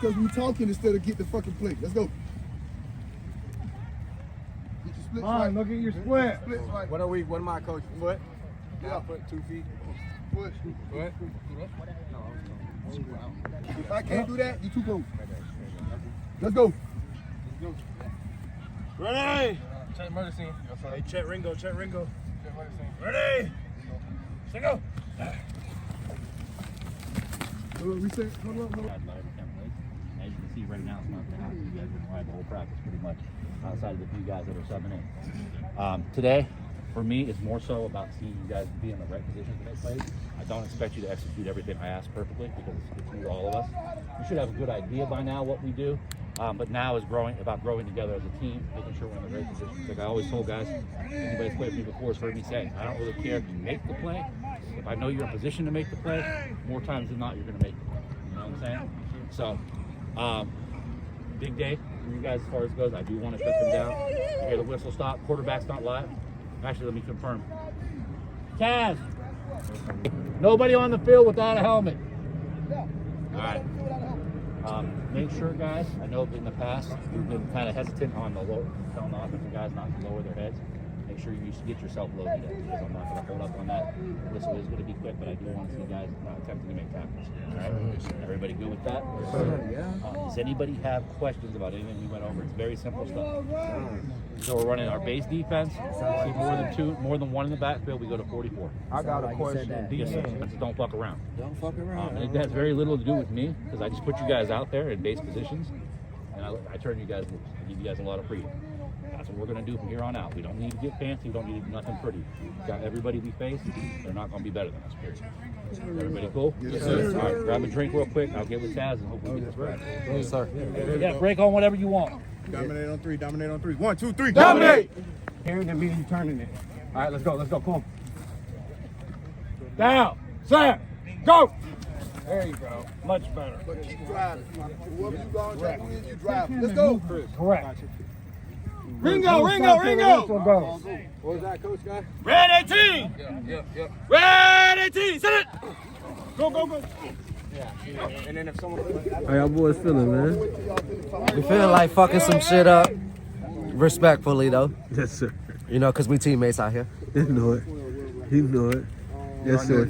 because we talking instead of get the fucking play. Let's go. Get your splits right. Look at your split. Splits right. What am I, coach? Foot? Yeah. Foot, 2 feet. Push. Foot? If I can't do that, you too close. Let's go. Ready? Check murder scene. Hey, check Ringo. Check murder scene. Ready? Let's go. Reset. Hold up. As you can see right now, it's not going to happen. You guys have been riding the whole practice pretty much outside of the few guys that are subbing in. Today, for me, it's more so about seeing you guys be in the right positions to make plays. I don't expect you to execute everything I ask perfectly because it's new to all of us. You should have a good idea by now what we do, but now is about growing together as a team, making sure we're in the right positions. Like I always told guys, anybody's played with me before has heard me say, I don't really care if you make the play. If I know you're in position to make the play, more times than not, you're going to make the play. You know what I'm saying? So, big day for you guys as far as it goes. I do want to shut them down. You hear the whistle stop. Quarterback's not live. Actually, let me confirm. Taz, nobody on the field without a helmet. All right. Make sure, guys, I know in the past we've been kind of hesitant on telling the offensive guys not to lower their heads. Make sure you get yourself loaded up because I'm not going to hold up on that. The whistle is going to be quick, but I do want to see guys attempting to make tackles. All right? Everybody good with that? Does anybody have questions about anything we went over? It's very simple stuff. So we're running our base defense. See more than one in the backfield, we go to 44. I got a question. Yes, sir. Don't fuck around. Don't fuck around. It has very little to do with me because I just put you guys out there in base positions, and I turn you guys loose. I give you guys a lot of freedom. That's what we're going to do from here on out. We don't need to get fancy. We don't need nothing pretty. We've got everybody we face. They're not going to be better than us, period. Everybody cool? Yes, sir. All right, grab a drink real quick. I'll get with Taz and hopefully we get this right. Yes, sir. Yeah, break on whatever you want. Dominate on three. 1, 2, 3. Dominate! Hearing and meaning you turning it. All right, let's go. Come on. Down, set, go! There you go. Much better. But keep driving. Whoever you going to you drive. Let's go. Correct. Ringo. What was that, Coach Guy? Red 18. Yep. Red 18. Set it. Go. Yeah. And then if someone... How y'all boys feeling, man? We feeling like fucking some shit up. Respectfully, though. Yes, sir. You know, because we teammates out here. He know it. Yes, sir.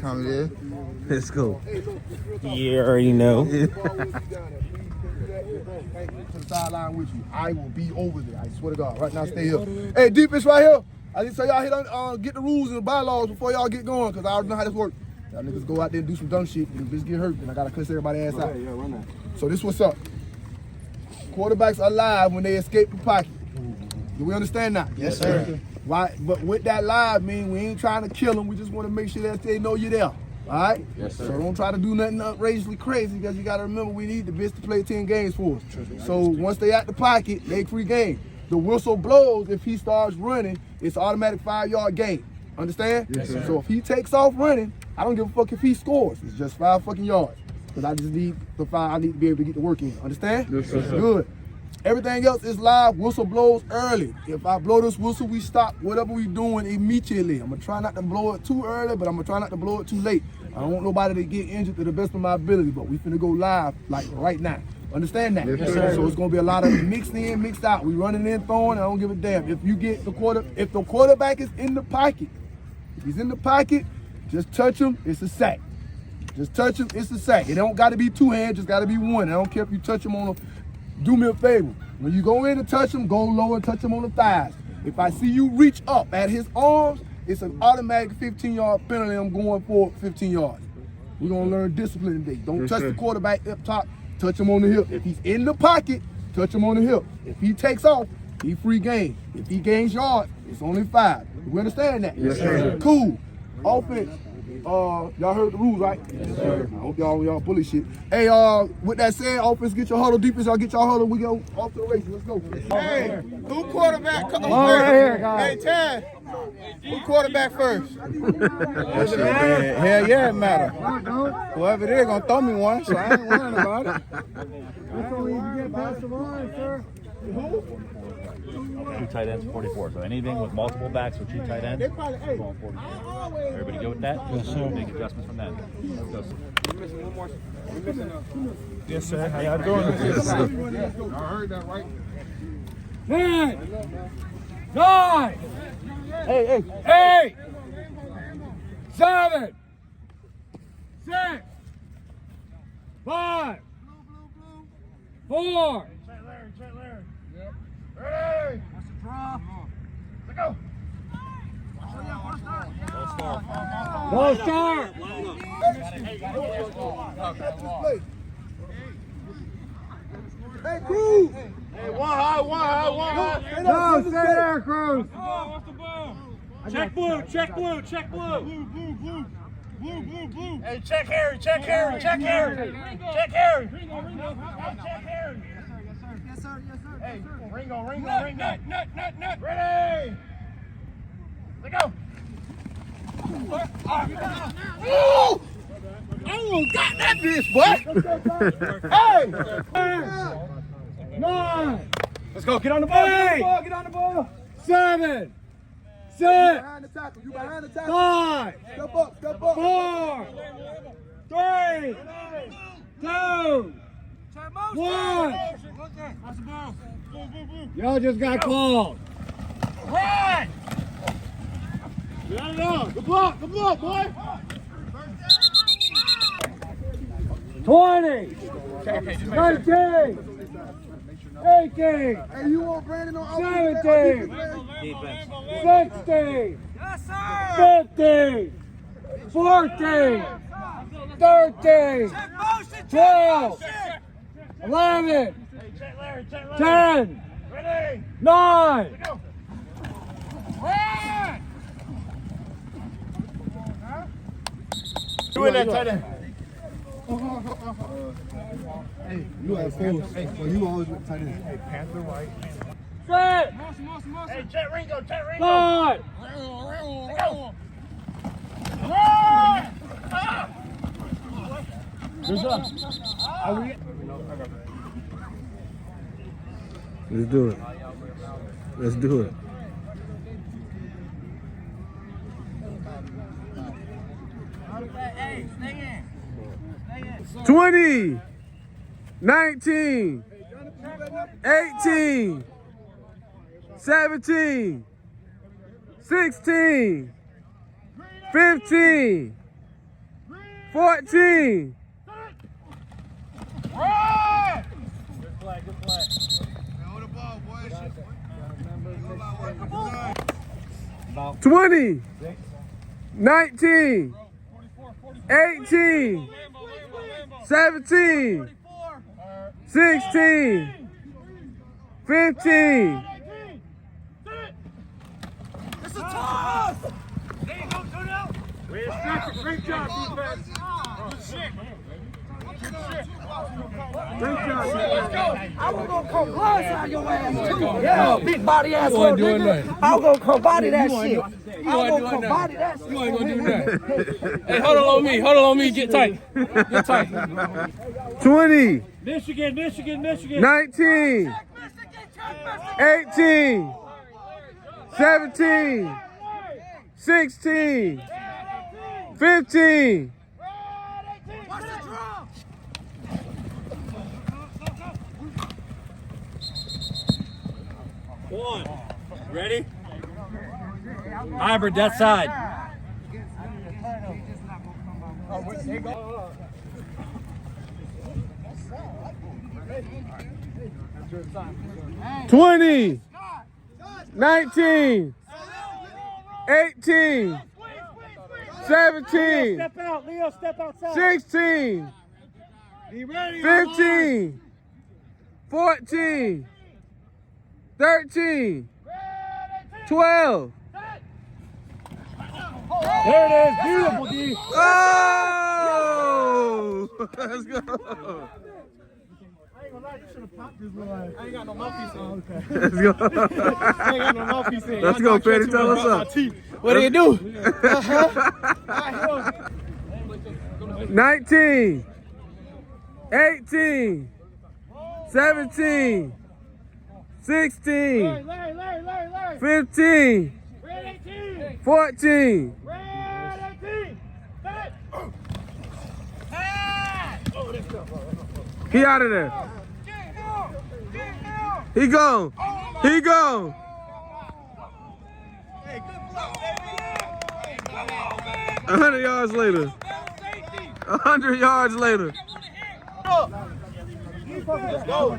Let's go. You already know. To the sideline with you. I will be over there. I swear to God. Right now, stay here. Hey, defense right here. I just tell y'all hit on get the rules and the bylaws before y'all get going, because I already know how this works. Y'all niggas go out there and do some dumb shit, and if bitch get hurt, then I gotta cuss everybody's ass out. Yeah, run that. So this what's up. Quarterbacks are live when they escape the pocket. Do we understand that? Yes, sir. Why? But with that live mean we ain't trying to kill them. We just want to make sure that they know you're there. All right? Yes, sir. So don't try to do nothing outrageously crazy, because you got to remember we need the best to play 10 games for us. So once they at the pocket, they free game. The whistle blows if he starts running. It's automatic 5-yard gain. Understand? Yes, sir. So if he takes off running, I don't give a fuck if he scores. It's just 5 fucking yards. Because I just need the 5. I need to be able to get the work in. Understand? Yes, sir. Good. Everything else is live. Whistle blows early. If I blow this whistle, we stop whatever we doing immediately. I'm going to try not to blow it too early, but I'm going to try not to blow it too late. I don't want nobody to get injured to the best of my ability, but we finna go live like right now. Understand that? Yes, sir. So it's going to be a lot of mixed in, mixed out. We running in, throwing. I don't give a damn. If you get if the quarterback is in the pocket, if he's in the pocket, just touch him. It's a sack. Just touch him. It's a sack. It don't got to be 2 hands. Just got to be 1. I don't care if you touch him on the. Do me a favor. When you go in and touch him, go low and touch him on the thighs. If I see you reach up at his arms, it's an automatic 15-yard penalty. I'm going for 15 yards. We're going to learn discipline today. Don't Yes, touch sir. the quarterback up top. Touch him on the hip. If he's in the pocket, touch him on the hip. If he takes off, he free game. If he gains yards, it's only 5. We understand that? Yes, sir. Cool. Offense. Y'all heard the rules, right? Yes, sir. I hope y'all bully shit. Hey, with that said, offense, get your huddle. Defense, y'all get your huddle. We go off to the races. Let's go. Hey, who quarterback? right here, guys. Hey, Tad. Who quarterback first? Hell yeah, it matter. Whoever it is gonna throw me one, so I ain't worrying about it. Two tight ends, 44. So anything with multiple backs with 2 tight ends, we're going 44. Everybody good with that? Yes, sir. Make adjustments from that. Let's go. Yes, sir. How y'all doing? Yes, sir. I heard that right. 10, 9, Hey. 8, 7, 6, 5, 4. Check Larry. Yep. Ready? That's the draw. Let's go. Go start. Hey, Cruz! Hey, one high. No, stay there, Cruz. Check blue. Hey, check Harry. Check Harry. Yes, sir. Hey, Ringo. Ready? Let's go. Oh! I almost got that bitch, boy! Hey! 9, Let's go. Get on the ball. Get on the ball. 7, 6, Behind the tackle. You behind the tackle. 5, Step up. 4, 3, 2, 1. Y'all just got called. Right. Good block, boy. 20, 19, 18, Hey, you want Brandon on 17, 16, 15, 14, 13, 12, 11, 10, Ready? 9. Go. Doing that tight end. You at post. Hey, you always with tight end. Hey, Panther right. Set. Hey, check Ringo. 5. Go. Let's do it. 20, 19, 18, 17, 16, 15, 14. Right. Good flag. Hold the ball, boys. 20, 19, 18, 17, 16, 15. This is tough. There you go, Tonell. Great job, defense. Good shit. I was gonna come blindside your ass too. Yeah, big body ass little nigga. I was gonna come body that shit. I was gonna come body that shit. You ain't gonna do that. Hey, hold on me. Get tight. 20, Michigan. 19, 18, 17, 16, 15. Watch the drum. One. Ready? Hybrid, that side. 20, 19, 18, 17, Step out, Leo, step outside. 16, Be ready. 15, 14, 13, 12. There it is. Beautiful, D. Oh! Let's go. I ain't gonna lie, you should have popped this little ass. I ain't got no mouthpiece in. Oh, okay. Let's go. I ain't got no mouthpiece in. Let's go, Petty. Tell us up. What do you do? 19, 18, 17, 16, 15, 14, 18. He out of there. He gone. He gone. 100 yards later. 100 yards later. Let's go.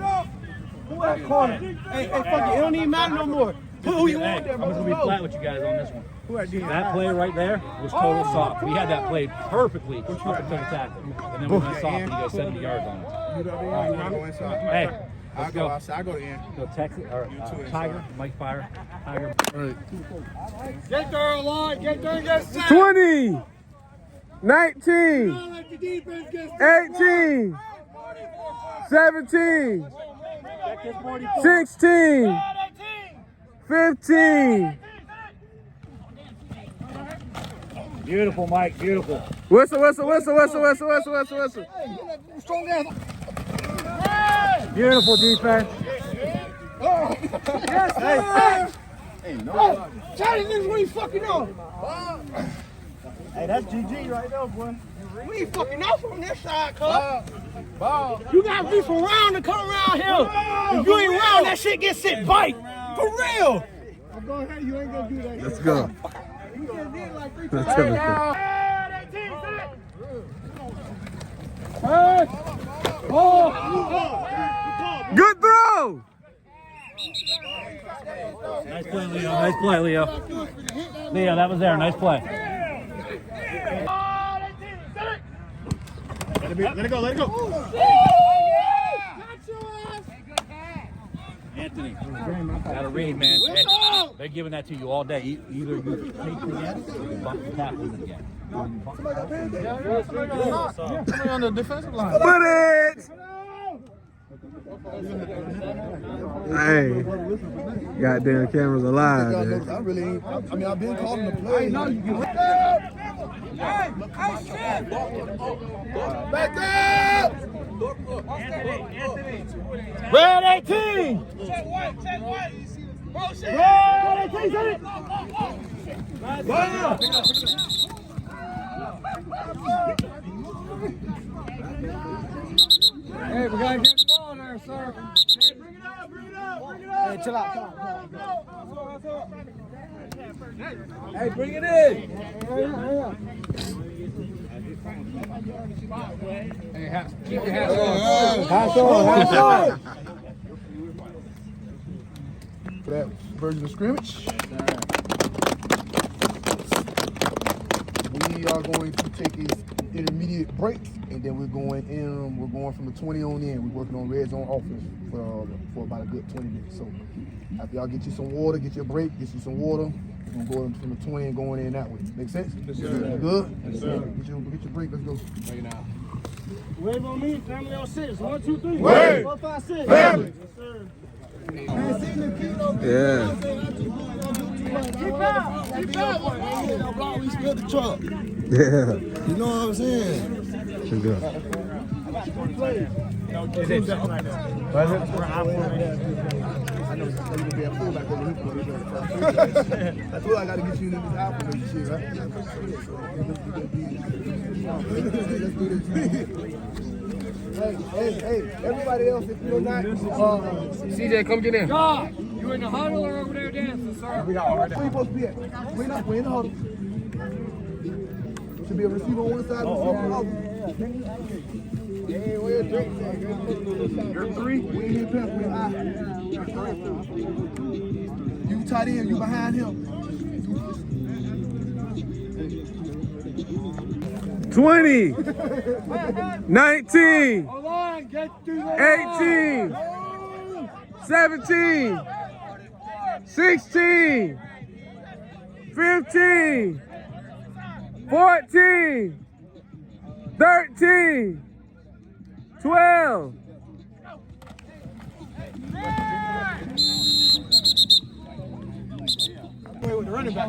Who that corner? Hey, fuck it. It don't even matter no more. Who you want there, I'm bro? just gonna be flat with you guys on this one. That play right there was total soft. We had that played perfectly up until the tackle, and then we went soft and he got 70 yards on it. Hey, let's go. I go to end. Go Texas or Tiger, Mike Fire, Tiger. Get there, line. Get there and get set. 20, 19, Let the defense get 18, 17, 16, 15. Beautiful, Mike. Beautiful. Whistle, whistle, whistle, whistle, whistle, whistle, whistle, whistle. strong ass. Beautiful defense. Yes, sir. Hey, no. Charlie, niggas, what you fucking on? Hey, that's GG right there, boy. We ain't fucking off on this side, cuz. You gotta be from around to come around here. If you ain't around, that shit gets sit bite. For real. Go ahead, you ain't gonna do that. Let's go. You just did like 3 Let's times. go. Hey! Oh! Good throw. Nice play, Leo. Nice play, Leo. Leo, that was there. Nice play. Let it go, let it go. Anthony, gotta read, man. Hey, they're giving that to you all day. Either you take the net or you bump the tackles again. Somebody on the defensive line. Put it. Hey, goddamn cameras alive, man. I really ain't. I mean, I've been calling the play. I know you can. Back up! Red 18! Red 18, Hey, we gotta get the ball there, sir. Hey, bring it up, bring it up, bring it up. Hey, chill out. Hey, bring it in. Hey, keep your hands on. Hands on. For that version of scrimmage, we are going to take an intermediate break, and then we're going in. We're going from the 20 on in. We're working on red zone offense for about a good 20 minutes. So after y'all get you some water, get your break, get you some water. We're gonna go from the 20 and going in that way. Make sense? Yes, sir. Good? Yes, sir. Get your break. Let's go. Right now. Wave on me, family on 6. 1, 2, 3. Wave. 4, 5, 6. Family. Yes, sir. Yeah. We spilled the truck. Yeah. You know what I'm saying? Let's go. I know you're gonna be a fullback over here. That's why I gotta get you into this outfit and shit, right? Let's do this. Hey, everybody else, if you're not, CJ, come get in. God, you in the huddle or over there dancing, sir? where you supposed to be at? We're in the huddle. Should be a receiver on one side, receiver on the other. Hey, where's Drake? You're 3. We ain't here pass. We're high. You tight end. You behind him. 20, 19, Hold on, get through the 18, 17, 16, 15, 14, 13, 12,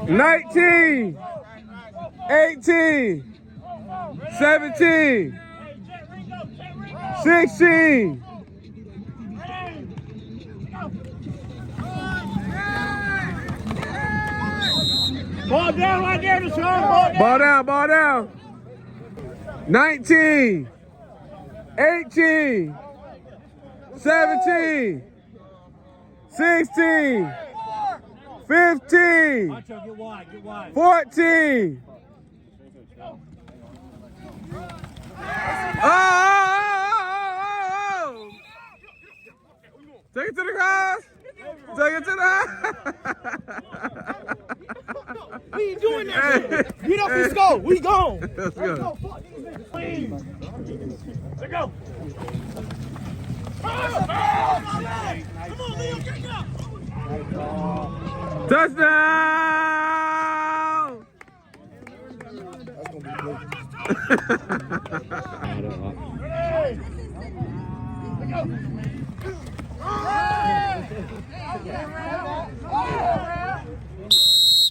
19, 18, 17, 16. Ball down right there, Deshaun. Ball down, ball down. 19, 18, 17, 16, 15, 14. Oh! Take it to the guys. Take it to the We ain't doing that shit. Get off this go. We gone. Let's go. Let's go. Come on, Leo, get up. Touchdown! That's gonna be good.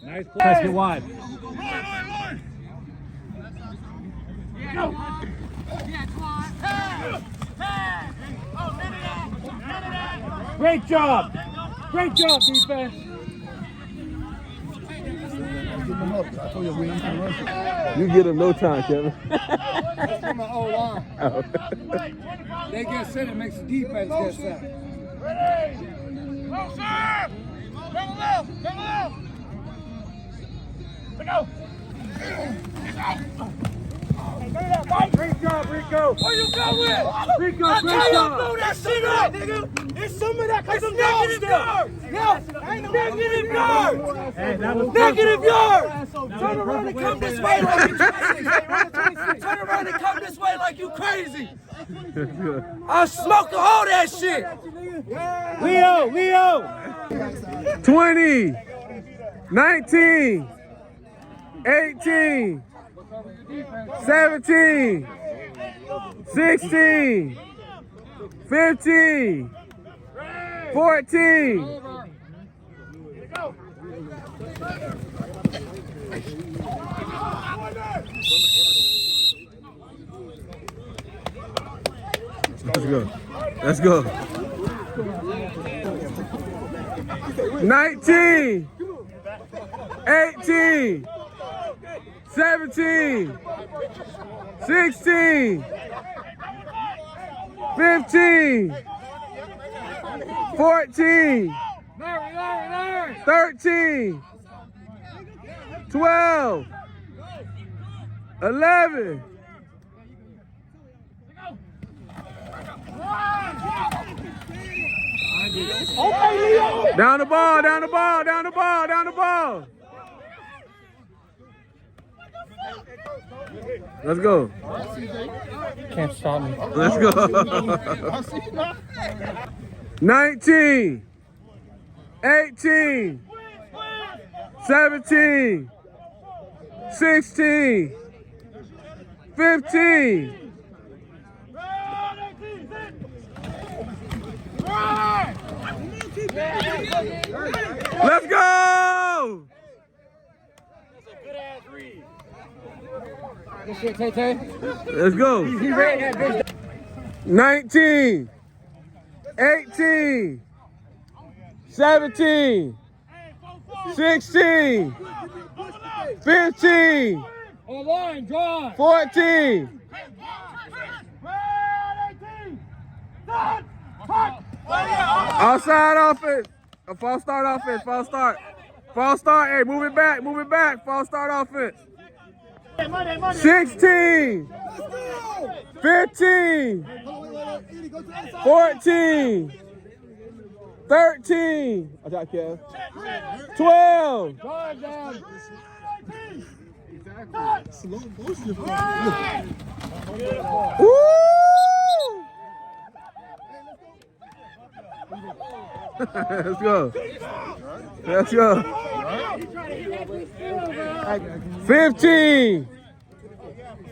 Nice play. Let's get wide. Great job. Great job, defense. I told you we ain't gonna rush it. You get him no time, Kevin. That's from my old line. Oh. They get set, it makes the defense get set. Go, sir. Come left. Come left. Let's go. Great job, Rico. Where you going? Rico, I great tell you, job. blow that shit up, nigga. It's some of that because of negative yards. Yeah, negative yards. Negative yards. Turn around and come this way like you crazy. Turn around and come this way like you crazy. I'll smoke the whole that shit. Leo. 20, 19, 18, 17, 16, 15, 14. Let's go. Let's go. 19, 18, 17, 16, 15, 14, 13, 12, 11. Down the ball, down the ball, down the ball, down the ball. Let's go. Can't stop me. Let's go. 19, 18, 17, 16, 15. Let's go! Good shit, Tay. Let's go. He ran that bitch. 19, 18, 17, 16, 15, On line, drive. 14. Outside offense. A false start offense. False start. False start. Hey, move it back. Move it back. False start offense. 16. 15. 14. 13. I got Kev. 12. Drive down. Woo! Let's go. Let's go. 15.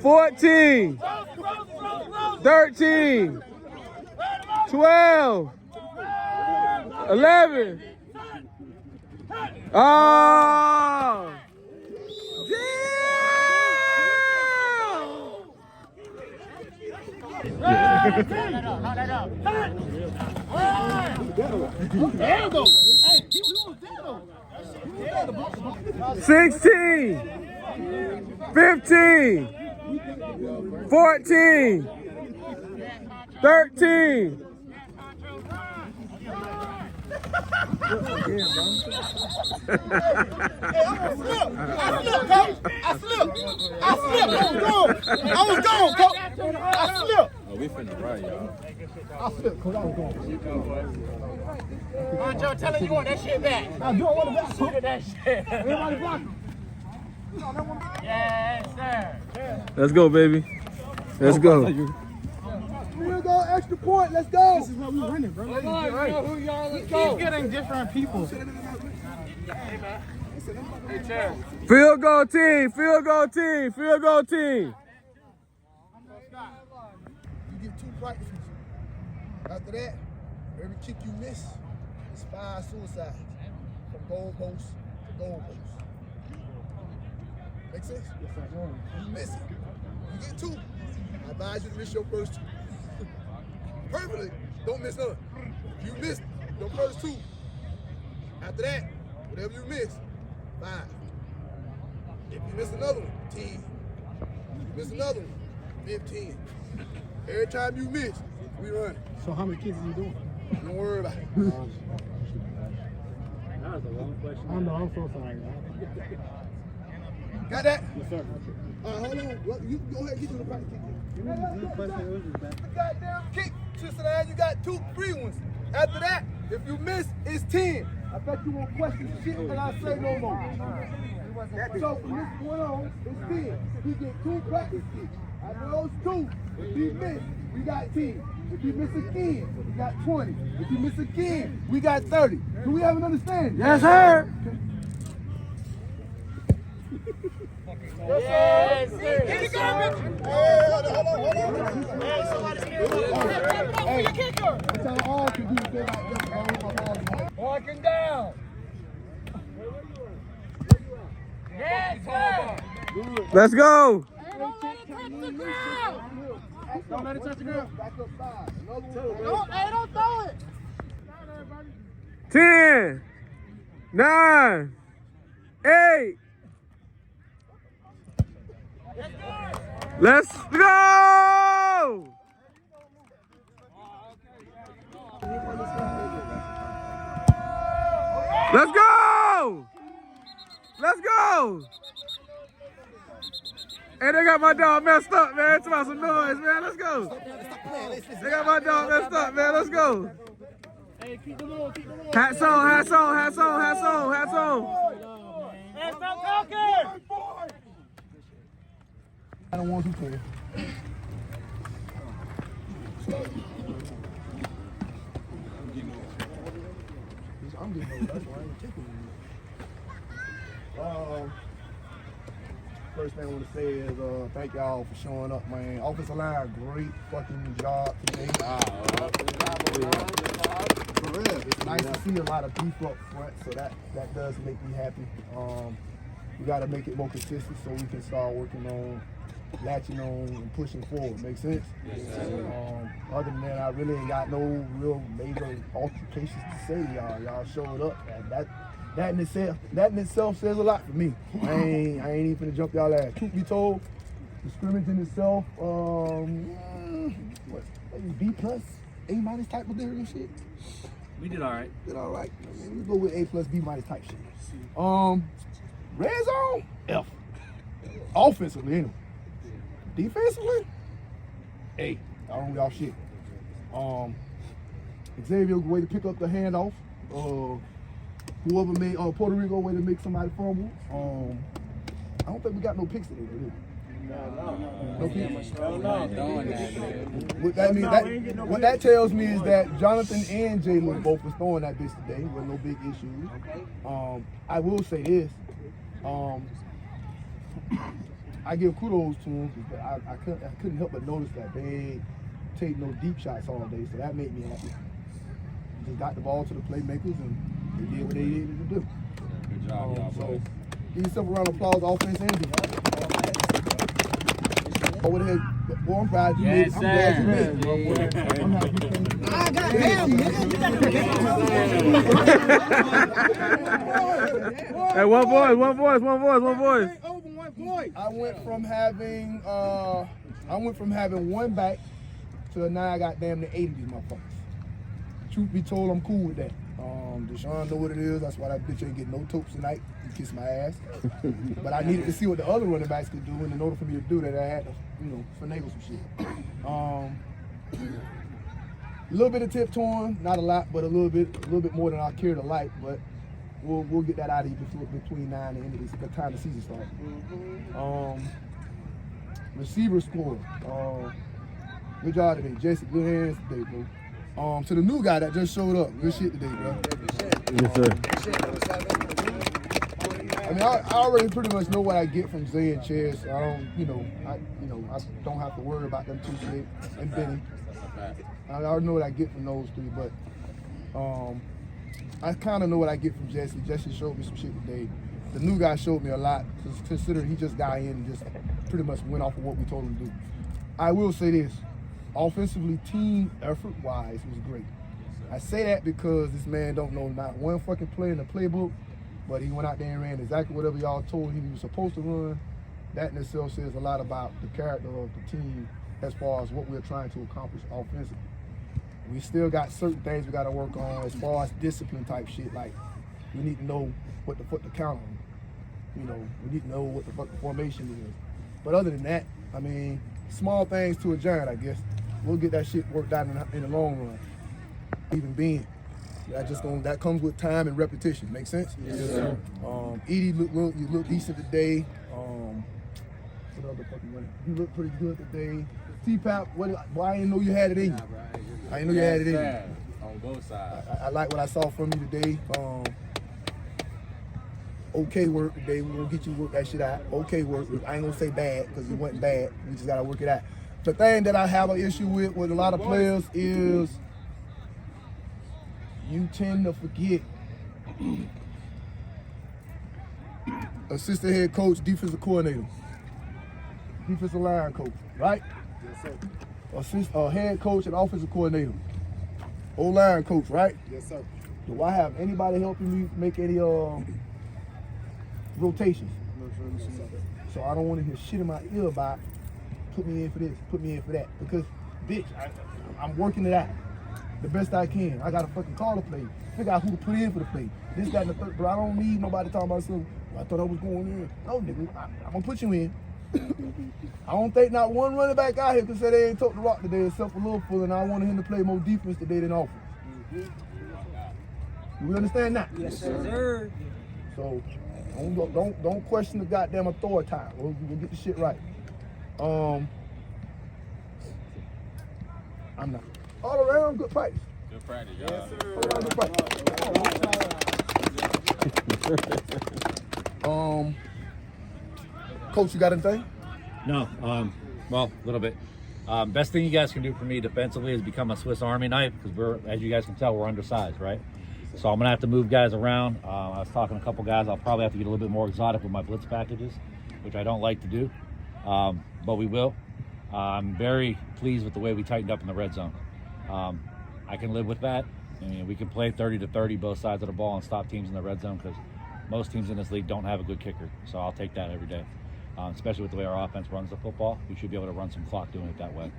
14. 13. 12. 11. Oh! Damn! 16, 15, 14, 13, I slipped. I was gone, coach. I slipped. Oh, we finna ride, y'all. I slipped, coach. I was gone. Come on, Joe, tell him you want that shit back. I do. I want it back. Look at that shit. Everybody blocking. Yes, sir. Let's go, baby. Let's go. We'll go extra point. Let's go. This is how we running, bro. Come on, you know who y'all let's go. Keep getting different people. Field goal team. Field goal team. Field goal team. You get 2 practices. After that, every kick you miss is 5 suicides from goal post to goal post. Make sense? Yes, sir. You miss it. You get 2. I advise you to miss your first 2. Perfectly, don't miss none. If you miss your first 2, after that, whatever you miss, 5. If you miss another one, 10. If you miss another one, 15. Every time you miss, we run. So how many kids are you doing? Don't worry about it. That was a long question. I know, I'm so sorry. Got that? Yes, sir. Hold on. Well, you go ahead and get to the practice kick. Goddamn kick. Sister Ann, you got 2 free ones. After that, if you miss, it's 10. I bet you won't question shit that I say no more. So from this point on, it's 10. He get 2 practice kicks. After those 2, if he miss, we got 10. If you miss again, we got 20. If you miss again, we got 30. Do we have an understanding? Yes, sir. Yes, sir. Get the garbage. Hold on. Hey, somebody's here. Hey, your kicker. That's how all can do things like this. Walking down. Yes, sir. Let's go. Don't let it touch the ground. Don't let it touch the ground. Back up 5. Another one. Don't throw it. 10, 9, 8. Let's go! Let's go! Let's go! Hey, they got my dog messed up, man. It's about some noise, man. Let's go. They got my dog messed up, man. Let's go. Hats on, hats on, hats on, hats on, hats on. Hey, stop talking. I don't want to play. I'm getting over. That's why I ain't taking it. First thing I want to say is thank y'all for showing up, man. Offensive line, great fucking job today. For real, it's nice to see a lot of beef up front, so that does make me happy. We got to make it more consistent so we can start working on latching on and pushing forward. Make sense? Yes, sir. Other than that, I really ain't got no real major altercations to say. Y'all showed up, and that in itself says a lot for me. I ain't even finna jump y'all ass. Truth be told, the scrimmage in itself, what? B plus, A- type of different shit. We did all right. Did all right. I mean, we go with A plus B- type shit. Red zone, F. Offensively, anyway. Defensively, A. I don't y'all shit. Xavier way to pick up the handoff. Whoever made Puerto Rico way to make somebody fumble. I don't think we got no picks today, do we? No picks. What that tells me is that Jonathan and Jalen both was throwing that bitch today with no big issues. I will say this. I give kudos to them because I couldn't help but notice that they take no deep shots all day, so that made me happy. Just got the ball to the playmakers and they did what they needed to do. Good job, y'all, So boys. give yourself a round of applause, offense and defense. Over the head, boy, I'm proud you made it. I'm glad you made it. I'm happy you came. I got him. Hey, one voice. I went from having one back to now I got damn near 80 of these motherfuckers. Truth be told, I'm cool with that. Deshaun know what it is. That's why that bitch ain't getting no topes tonight. He kissed my ass. But I needed to see what the other running backs could do, and in order for me to do that, I had to, finagle some shit. A little bit of tip torn, not a lot, but a little bit more than I care to like. But we'll get that out of you between now and the end of the time the season starts. Receiver score. Good job today, Jesse. Good hands today, bro. To the new guy that just showed up, good shit today, bro. Yes, sir. I mean, I already pretty much know what I get from Zay and Chess. So I don't, I don't have to worry about them two today and Benny. I already know what I get from those three, but I kind of know what I get from Jesse. Jesse showed me some shit today. The new guy showed me a lot, considering he just got in and just pretty much went off of what we told him to do. I will say this. Offensively, team effort-wise, was great. I say that because this man don't know not one fucking play in the playbook, but he went out there and ran exactly whatever y'all told him he was supposed to run. That in itself says a lot about the character of the team as far as what we're trying to accomplish offensively. We still got certain things we got to work on as far as discipline type shit. Like, we need to know what the fuck to count on. We need to know what the fuck the formation is. But other than that, I mean, small things to a giant, I guess. We'll get that shit worked out in the long run. Even being. That comes with time and repetition. Make sense? Yes, sir. Edie look decent today. What other fucking one? You look pretty good today. T-Pap, why I didn't know you had it in you? I didn't know you had it in you. On both sides. I like what I saw from you today. Okay work today. We're gonna get you to work that shit out. Okay work. I ain't gonna say bad because it wasn't bad. We just gotta work it out. The thing that I have an issue with a lot of players is you tend to forget assistant head coach, defensive coordinator, defensive line coach, right? Yes, sir. Head coach and offensive coordinator, O-line coach, right? Yes, sir. Do I have anybody helping me make any rotations? So I don't want to hear shit in my ear about put me in for this, put me in for that. Because, bitch, I'm working it out the best I can. I got to fucking call the play, figure out who to put in for the play. This, that, and the third. Bro, I don't need nobody talking about something. I thought I was going in. No, nigga, I'm going to put you in. I don't think not one running back out here can say they ain't took the rock today except for Lil Fuller, and I wanted him to play more defense today than offense. Do we understand that? Yes, sir. So don't question the goddamn authority. We'll get the shit right. I'm not. All around, good practice. Good practice, Yes, y'all. sir. All around, good practice. Coach, you got anything? No, well, a little bit. Best thing you guys can do for me defensively is become a Swiss Army knife because as you guys can tell, we're undersized, right? So I'm gonna have to move guys around. I was talking to a couple guys. I'll probably have to get a little bit more exotic with my blitz packages, which I don't like to do, but we will. I'm very pleased with the way we tightened up in the red zone. I can live with that. I mean, we can play 30-30 both sides of the ball and stop teams in the red zone because most teams in this league don't have a good kicker. So I'll take that every day. Especially with the way our offense runs the football, we should be able to run some clock doing it that way.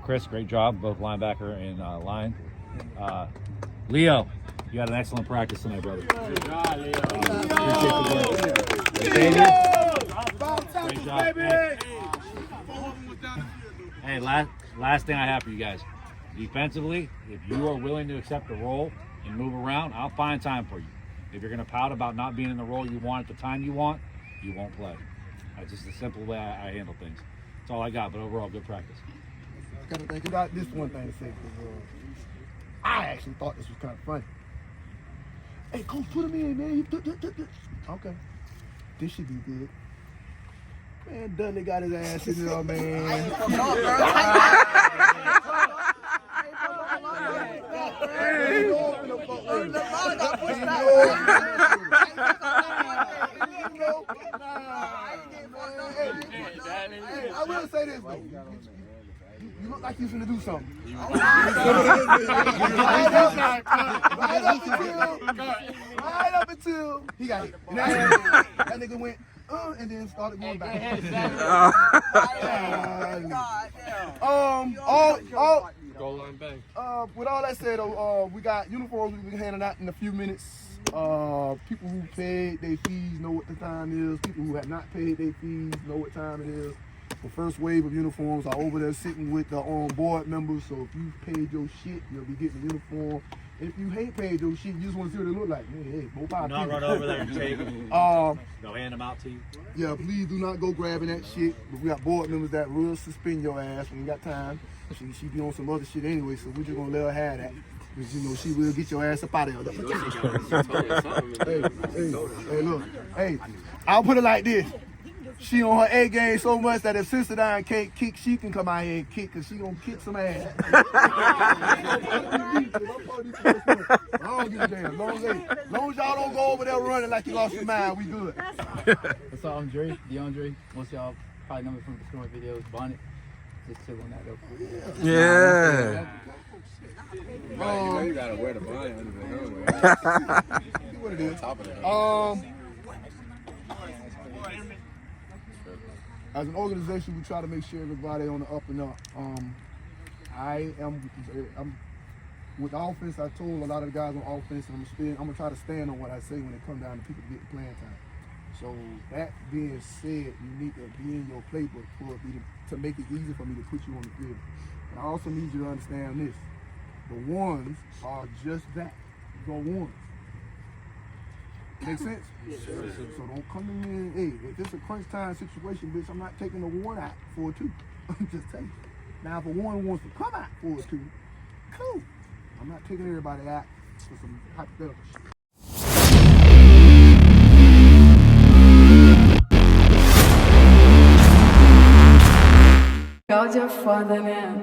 Chris, great job, both linebacker and line. Leo, you had an excellent practice tonight, brother. Good job, Leo. Great job. Hey, last thing I have for you guys. Defensively, if you are willing to accept the role and move around, I'll find time for you. If you're going to pout about not being in the role you want at the time you want, you won't play. That's just the simple way I handle things. That's all I got, but overall, good practice. I gotta think about this one thing to say. I actually thought this was kind of funny. Hey, coach, put him in, man. Okay. This should be good. Man, Dudley got his ass in there, man. I will say this, though. You look like you finna do something. Right up until he got hit. And that nigga went, and then started going back. Goal line bang. With all that said, we got uniforms we'll be handing out in a few minutes. People who paid their fees know what the time is. People who have not paid their fees know what time it is. The first wave of uniforms are over there sitting with the board members. So if you paid your shit, you'll be getting a uniform. If you ain't paid your shit, you just want to see what they look like. Hey, Not run over there and take them. They'll hand them out to you. Yeah, please do not go grabbing that shit. But we got board members that will suspend your ass when you got time. She be on some other shit anyway, so we're just gonna let her have that. Cause you know she will get your ass up out of there. Hey, look, hey, I'll put it like this. She on her A game so much that if Sister Dine can't kick, she can come out here and kick, cause she gonna kick some ass. I don't give a damn. As long as y'all don't go over there running like you lost your mind, we good. What's up, I'm Dre, DeAndre. Most of y'all probably know me from the scoring videos, Bonnet. Just chilling that though. Yeah. You gotta wear the blind under the helmet. What it is. As an organization, we try to make sure everybody on the up and up. I'm with offense. I told a lot of the guys on offense, I'm gonna try to stand on what I say when it comes down to people getting playing time. So that being said, you need to be in your playbook for me to make it easy for me to put you on the field. And I also need you to understand this: the ones are just that, the ones. Make sense? So don't come in here and, hey, if it's a crunch time situation, bitch, I'm not taking a one out for a two. I'm just telling you. Now, if a one wants to come out for a two, cool. I'm not taking everybody out for some hypothetical shit. Go your father now.